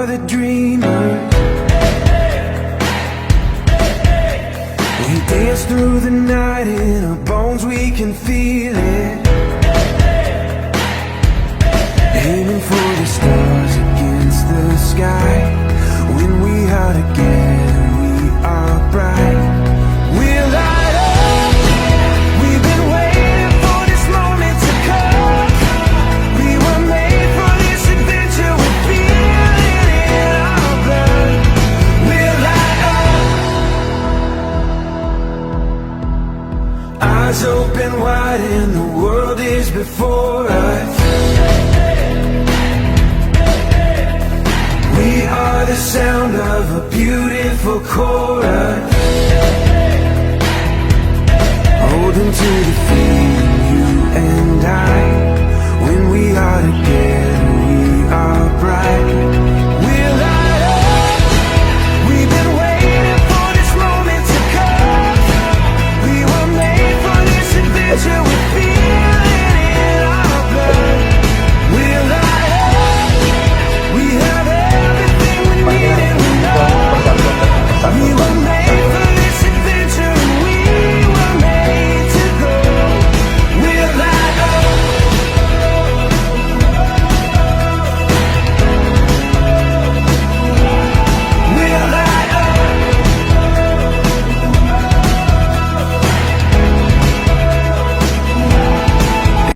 are the dreamers. We dance through the night, in our bones we can feel it. Aiming for the stars against the sky. When we are together, we are bright. We'll light up. We've been waiting for this moment to come. We were made for this adventure. We feel it in our blood. We'll light up. Eyes open wide and the world is before us. We are the sound of a beautiful chorus, holding to the feeling, you and I, when we are together.